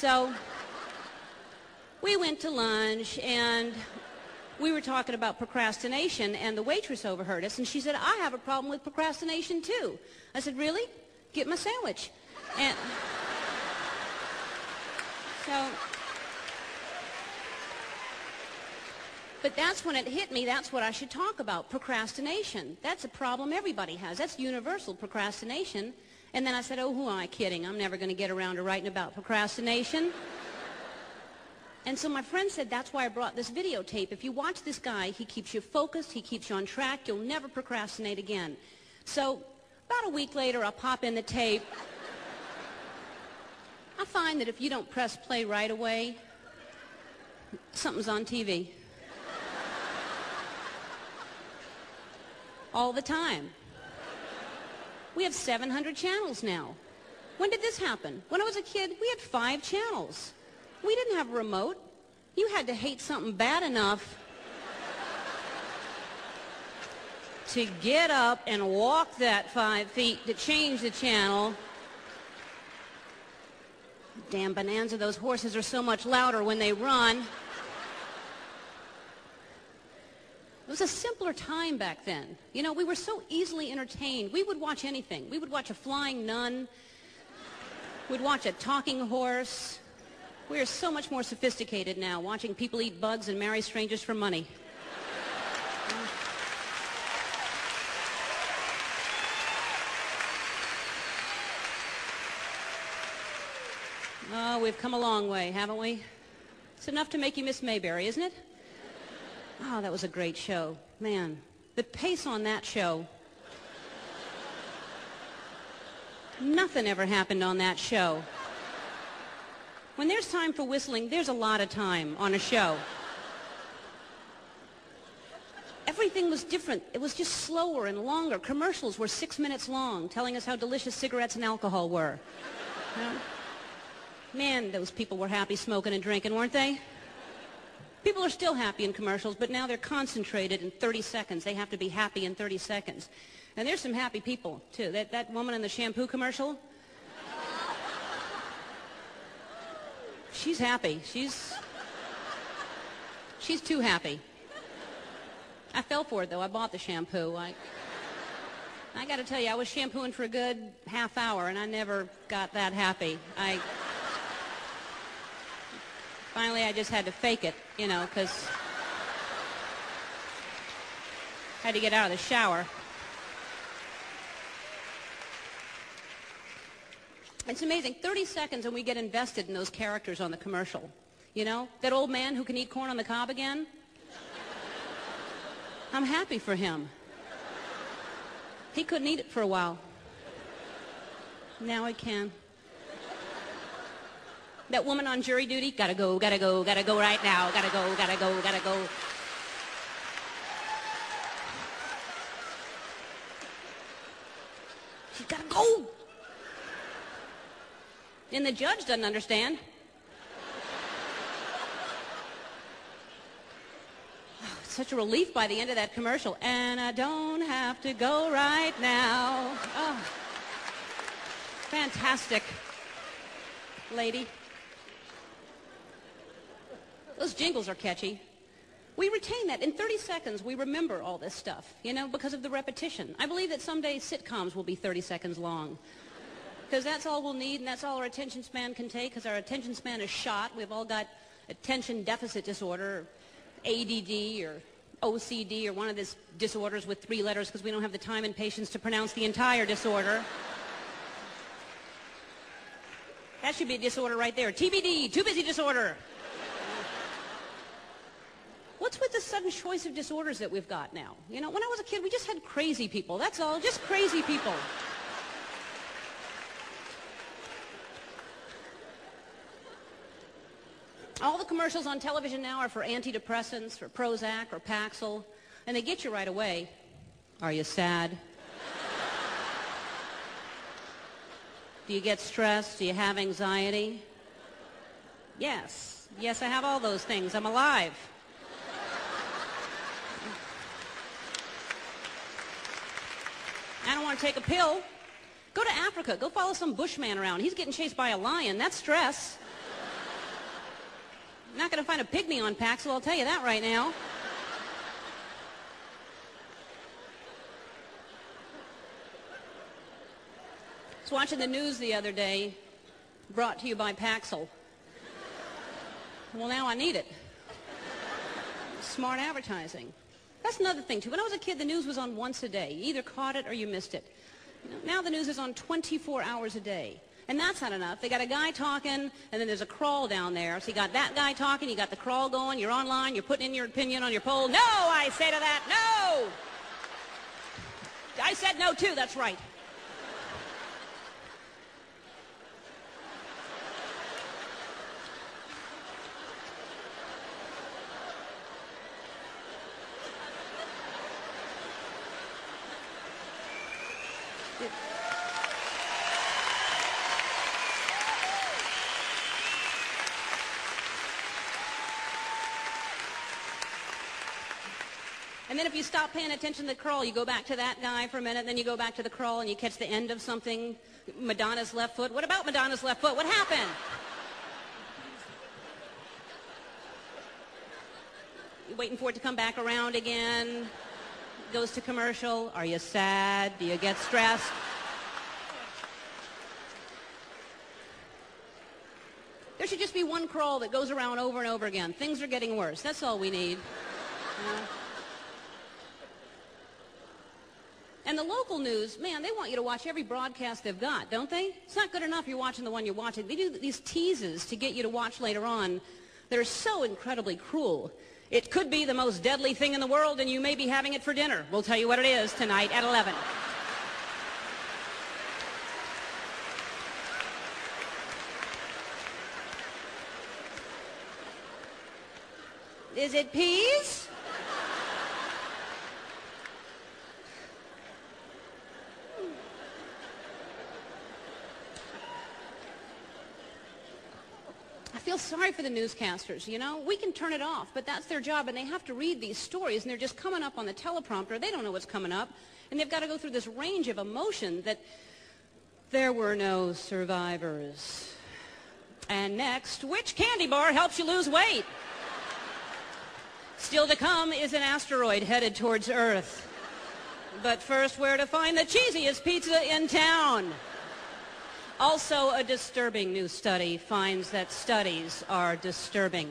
So we went to lunch, and we were talking about procrastination, and the waitress overheard us, and she said, I have a problem with procrastination, too. I said, really? Get my sandwich. And so, but that's when it hit me, that's what I should talk about, procrastination. That's a problem everybody has. That's universal, procrastination. And then I said, oh, who am I kidding? I'm never going to get around to writing about procrastination. And so my friend said, that's why I brought this videotape. If you watch this guy, he keeps you focused, he keeps you on track, you'll never procrastinate again. So about a week later, I'll pop in the tape. I find that if you don't press play right away, something's on TV. All the time. We have 700 channels now. When did this happen? When I was a kid, we had 5 channels. We didn't have a remote. You had to hate something bad enough to get up and walk that 5 feet to change the channel. Damn bonanza, those horses are so much louder when they run. It was a simpler time back then. You know, we were so easily entertained. We would watch anything. We would watch a flying nun. We'd watch a talking horse. We are so much more sophisticated now, watching people eat bugs and marry strangers for money. Oh, we've come a long way, haven't we? It's enough to make you miss Mayberry, isn't it? Oh, that was a great show. Man, the pace on that show. Nothing ever happened on that show. When there's time for whistling, there's a lot of time on a show. Everything was different. It was just slower and longer. Commercials were 6 minutes long, telling us how delicious cigarettes and alcohol were. You know? Man, those people were happy smoking and drinking, weren't they? People are still happy in commercials, but now they're concentrated in 30 seconds. They have to be happy in 30 seconds. And there's some happy people, too. That woman in the shampoo commercial, she's happy. She's too happy. I fell for it, though. I bought the shampoo. I got to tell you, I was shampooing for a good half hour, and I never got that happy. Finally, I just had to fake it, you know, because I had to get out of the shower. It's amazing. 30 seconds and we get invested in those characters on the commercial. You know, that old man who can eat corn on the cob again. I'm happy for him. He couldn't eat it for a while. Now he can. That woman on jury duty, gotta go right now, gotta go. She's gotta go. And the judge doesn't understand. Oh, it's such a relief by the end of that commercial. And I don't have to go right now. Oh, fantastic, lady. Those jingles are catchy. We retain that. In 30 seconds, we remember all this stuff, you know, because of the repetition. I believe that someday sitcoms will be 30 seconds long. Because that's all we'll need, and that's all our attention span can take, because our attention span is shot. We've all got attention deficit disorder, ADD, or OCD, or one of these disorders with 3 letters, because we don't have the time and patience to pronounce the entire disorder. That should be a disorder right there. TBD, too busy disorder. What's with the sudden choice of disorders that we've got now? You know, when I was a kid, we just had crazy people. That's all, just crazy people. All the commercials on television now are for antidepressants, for Prozac or Paxil, and they get you right away. Are you sad? Do you get stressed? Do you have anxiety? Yes. Yes, I have all those things. I'm alive. I don't want to take a pill. Go to Africa. Go follow some bushman around. He's getting chased by a lion. That's stress. I'm not going to find a pygmy on Paxil, I'll tell you that right now. I was watching the news the other day, brought to you by Paxil. Well, now I need it. Smart advertising. That's another thing, too. When I was a kid, the news was on once a day. You either caught it or you missed it. You know, now the news is on 24 hours a day. And that's not enough. They got a guy talking, and then there's a crawl down there. So you got that guy talking, you got the crawl going, you're online, you're putting in your opinion on your poll. No, I say to that, no! I said no, too, that's right. And then if you stop paying attention to the crawl, you go back to that guy for a minute, then you go back to the crawl and you catch the end of something. Madonna's left foot. What about Madonna's left foot? What happened? You're waiting for it to come back around again. Goes to commercial. Are you sad? Do you get stressed? There should just be one crawl that goes around over and over again. Things are getting worse. That's all we need. You know? And the local news, man, they want you to watch every broadcast they've got, don't they? It's not good enough you're watching the one you're watching. They do these teases to get you to watch later on that are so incredibly cruel. It could be the most deadly thing in the world, and you may be having it for dinner. We'll tell you what it is tonight at 11. Is it peas? I feel sorry for the newscasters, you know. We can turn it off, but that's their job, and they have to read these stories, and they're just coming up on the teleprompter. They don't know what's coming up, and they've got to go through this range of emotion that there were no survivors. And next, which candy bar helps you lose weight? Still to come is an asteroid headed towards Earth. But first, where to find the cheesiest pizza in town? Also, a disturbing new study finds that studies are disturbing.